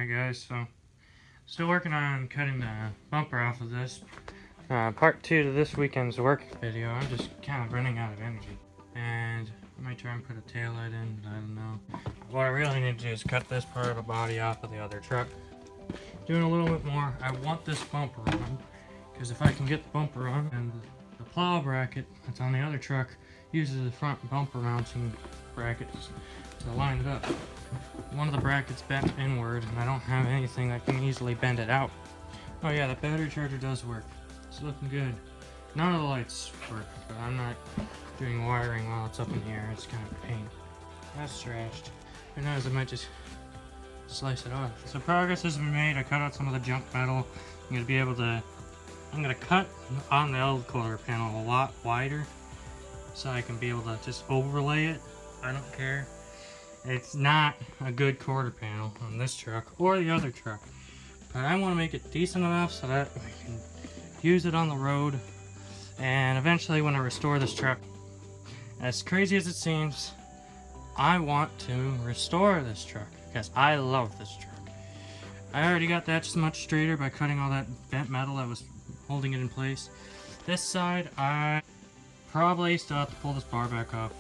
Alright guys, so still working on cutting the bumper off of this. Part 2 to this weekend's work video. I'm just kind of running out of energy. And I might try and put a tail light in, but I don't know. What I really need to do is cut this part of the body off of the other truck. Doing a little bit more. I want this bumper on, because if I can get the bumper on, and the plow bracket that's on the other truck uses the front bumper mounting brackets to line it up. One of the brackets bent inward, and I don't have anything that can easily bend it out. Oh yeah, the battery charger does work. It's looking good. None of the lights work, but I'm not doing wiring while it's up in here. It's kind of a pain. That's trashed. Who knows, I might just slice it off. So progress has been made. I cut out some of the junk metal. I'm gonna cut on the L quarter panel a lot wider, so I can be able to just overlay it. I don't care. It's not a good quarter panel on this truck or the other truck, but I want to make it decent enough so that we can use it on the road. And eventually, when I restore this truck, as crazy as it seems, I want to restore this truck because I love this truck. I already got that just much straighter by cutting all that bent metal that was holding it in place. This side, I probably still have to pull this bar back off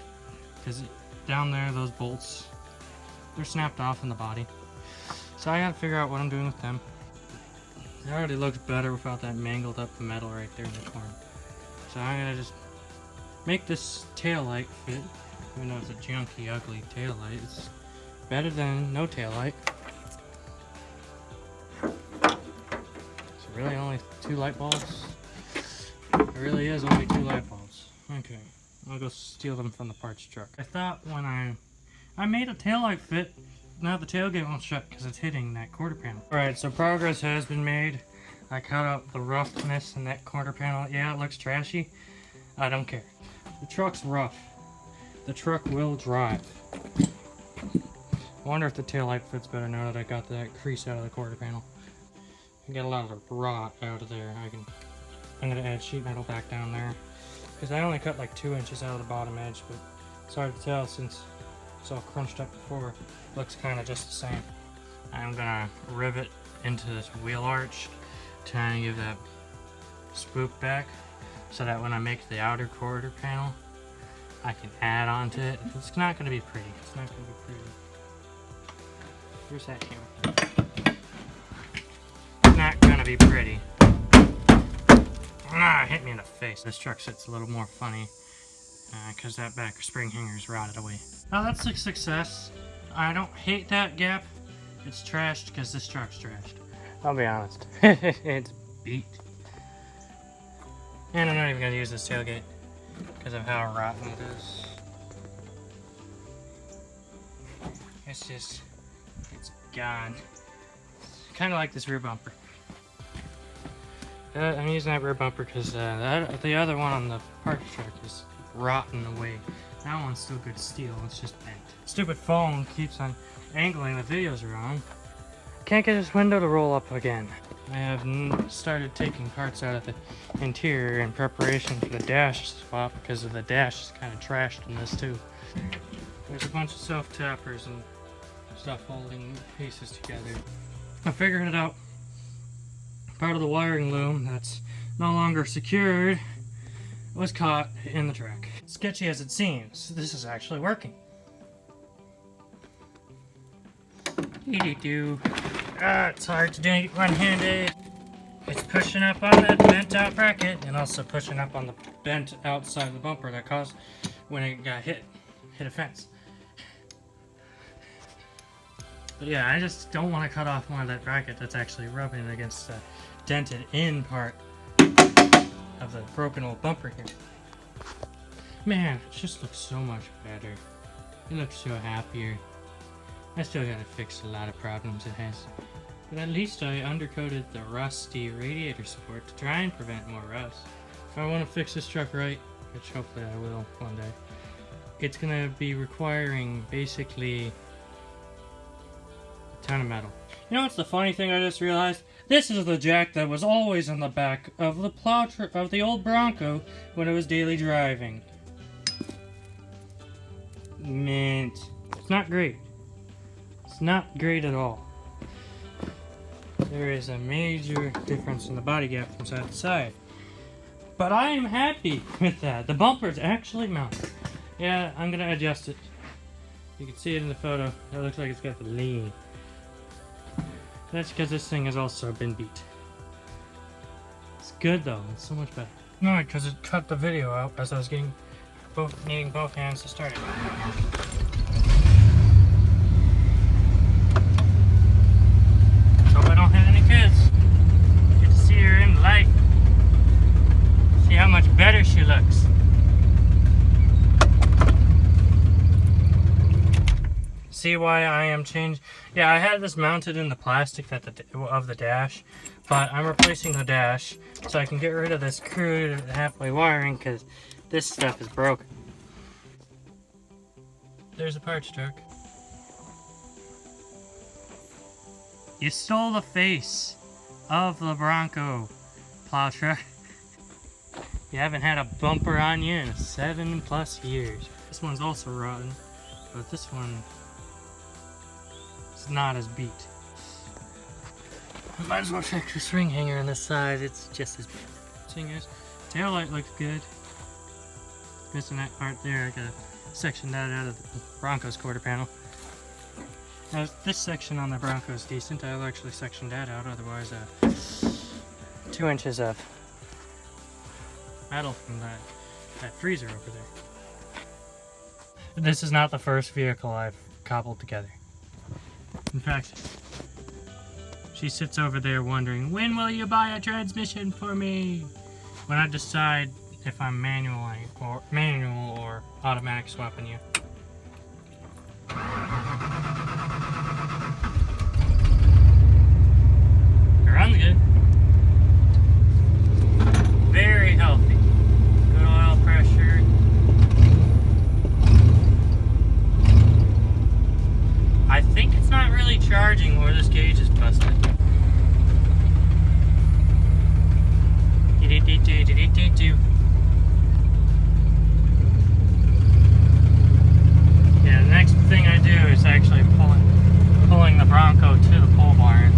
because down there, those bolts, they're snapped off in the body. So I gotta figure out what I'm doing with them. It already looks better without that mangled up metal right there in the corner. So I'm gonna just make this tail light fit, even though it's a junky, ugly tail light. It's better than no tail light. It's really only 2 light bulbs. It really is only 2 light bulbs. Okay, I'll go steal them from the parts truck. I thought when I made a taillight fit, now the tailgate won't shut because it's hitting that quarter panel. Alright, so progress has been made. I cut out the roughness in that quarter panel. Yeah, it looks trashy. I don't care. The truck's rough. The truck will drive. I wonder if the taillight fits better now that I got that crease out of the quarter panel. I get a lot of the rot out of there. I'm gonna add sheet metal back down there, because I only cut like 2 inches out of the bottom edge, but it's hard to tell since it's all crunched up before. Looks kind of just the same. I'm gonna rivet into this wheel arch, trying to give that spook back, so that when I make the outer quarter panel, I can add on to it. It's not gonna be pretty. It's not gonna be pretty. Where's that camera? It's not gonna be pretty. Ah, hit me in the face. This truck sits a little more funny because that back spring hanger's rotted away. Now that's a success. I don't hate that gap. It's trashed because this truck's trashed. I'll be honest. It's beat. And I'm not even going to use this tailgate because of how rotten it is. It's gone. Kind of like this rear bumper. I'm using that rear bumper because the other one on the park truck is rotten away. That one's still good steel, it's just bent. Stupid phone keeps on angling the videos wrong. Can't get this window to roll up again. I have started taking parts out of the interior in preparation for the dash swap because of the dash is kind of trashed in this too. There's a bunch of self-tappers and stuff holding pieces together. I figured it out. Part of the wiring loom that's no longer secured was caught in the track. Sketchy as it seems, this is actually working. It's hard to do it one-handed. It's pushing up on that bent out bracket and also pushing up on the bent outside of the bumper that caused when it got hit a fence. But yeah, I just don't want to cut off one of that bracket that's actually rubbing against the dented in part of the broken old bumper here. Man, it just looks so much better. It looks so happier. I still gotta fix a lot of problems it has. But at least I undercoated the rusty radiator support to try and prevent more rust. If I want to fix this truck right, which hopefully I will one day, it's gonna be requiring basically a ton of metal. You know what's the funny thing I just realized? This is the jack that was always on the back of the plow of the old Bronco when it was daily driving. Mint. It's not great. It's not great at all. there is a major difference in the body gap from side to side. But I am happy with that. The bumper's actually mounted. Yeah, I'm gonna adjust it. You can see it in the photo. It looks like it's got the lean. That's because this thing has also been beat. It's good though. It's so much better. No, because it cut the video out as I was needing both hands to start it. Hope I don't hit any kids. Get to see her in the light. See how much better she looks. See why I am changing? Yeah, I had this mounted in the plastic of the dash, but I'm replacing the dash so I can get rid of this crude halfway wiring because this stuff is broken. There's a parts truck. You stole the face of the Bronco plow truck. You haven't had a bumper on you in 7+ years. This one's also rotten, but this one is not as beat. I might as well check this ring hanger on this side. It's just as beat. Tail light looks good. Missing that part there. I gotta section that out of the Bronco's quarter panel. Now, this section on the Bronco is decent. I'll actually section that out, otherwise 2 inches of metal from that freezer over there. This is not the first vehicle I've cobbled together. In fact, she sits over there wondering, when will you buy a transmission for me? When I decide if I'm manual or automatic swapping you. It runs good. Very healthy. Good oil pressure. I think it's not really charging or this gauge is busted. Yeah, the next thing I do is actually pulling the Bronco to the pole barn,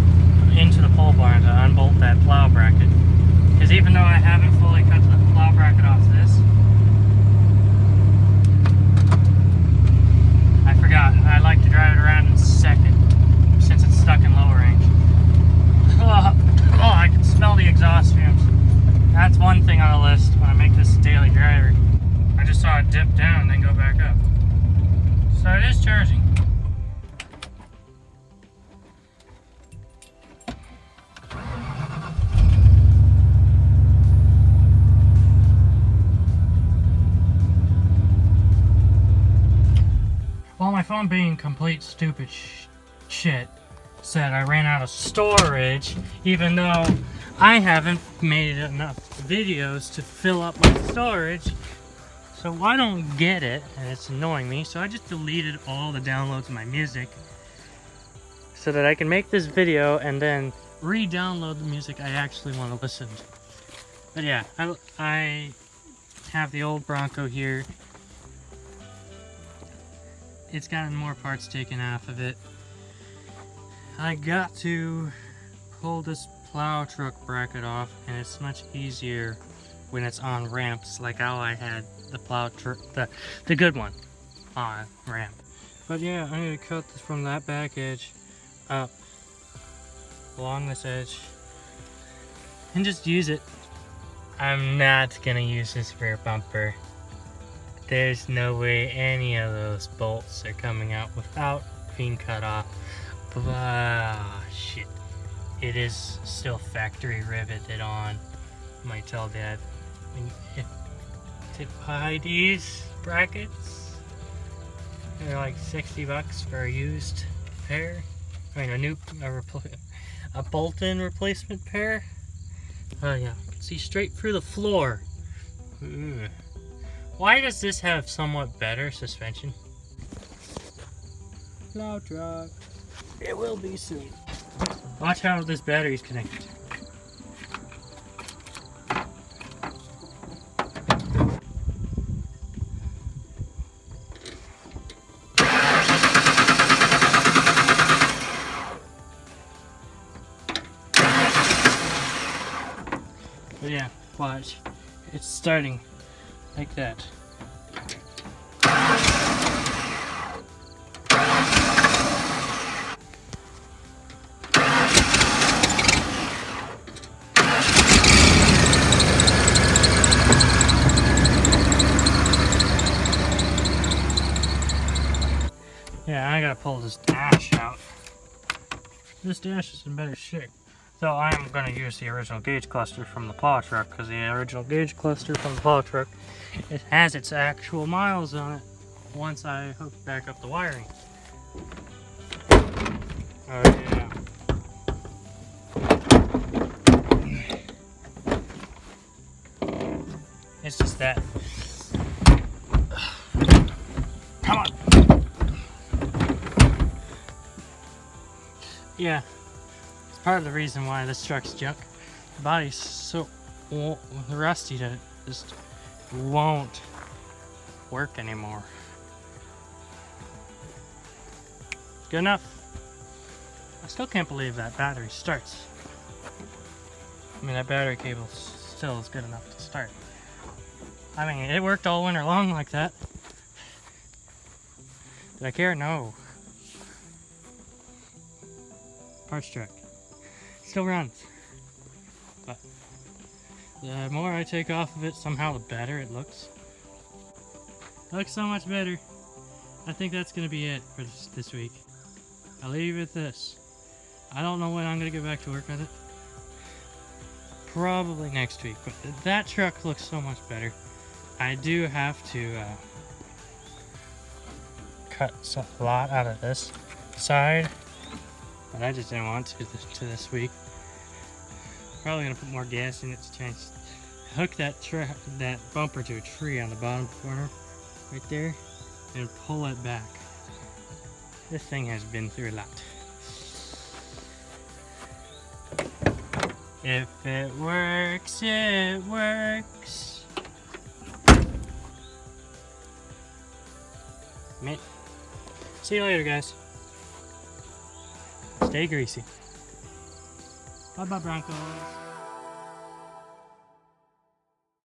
into the pole barn to unbolt that plow bracket. Because even though I haven't fully cut the plow bracket off this, I forgot, I like to drive it around in second, since it's stuck in low range. Oh, I can smell the exhaust fumes. That's one thing on the list when I make this a daily driver. I just saw it dip down and then go back up. So it is charging. Well, my phone being complete stupid shit said I ran out of storage, even though I haven't made enough videos to fill up my storage. So I don't get it, and it's annoying me, so I just deleted all the downloads of my music so that I can make this video and then re-download the music I actually want to listen to. But yeah, I have the old Bronco here. It's gotten more parts taken off of it. I got to pull this plow truck bracket off, and it's much easier when it's on ramps, like how I had the plow truck, the good one, on ramp. But yeah, I'm gonna cut this from that back edge up along this edge and just use it. I'm not gonna use this rear bumper. There's no way any of those bolts are coming out without being cut off. Shit. It is still factory riveted on. Might tell Dad to buy these brackets. They're like $60 for a used pair. I mean a bolt-in replacement pair. Oh yeah, see straight through the floor. Ugh. Why does this have somewhat better suspension? Plow truck. It will be soon. Watch how this battery's connected. But yeah, watch. It's starting like that. Yeah, I gotta pull this dash out. This dash is in better shape. So I'm gonna use the original gauge cluster from the plow truck, because the original gauge cluster from the plow truck, it has its actual miles on it once I hook back up the wiring. Oh yeah. It's just that. Come on. Yeah, it's part of the reason why this truck's junk. The body's so rusty that it just won't work anymore. Good enough. I still can't believe that battery starts. I mean, that battery cable still is good enough to start. I mean, it worked all winter long like that. Did I care? No. Parts truck. Still runs. But the more I take off of it, somehow the better it looks. It looks so much better. I think that's going to be it for this week. I'll leave it at this. I don't know when I'm going to get back to work with it. Probably next week, but that truck looks so much better. I do have to cut a lot out of this side, but I just didn't want to this week. Probably gonna put more gas in it to change. Hook that bumper to a tree on the bottom corner, right there, and pull it back. This thing has been through a lot. If it works, it works. See you later, guys. Stay greasy. Bye-bye, Broncos.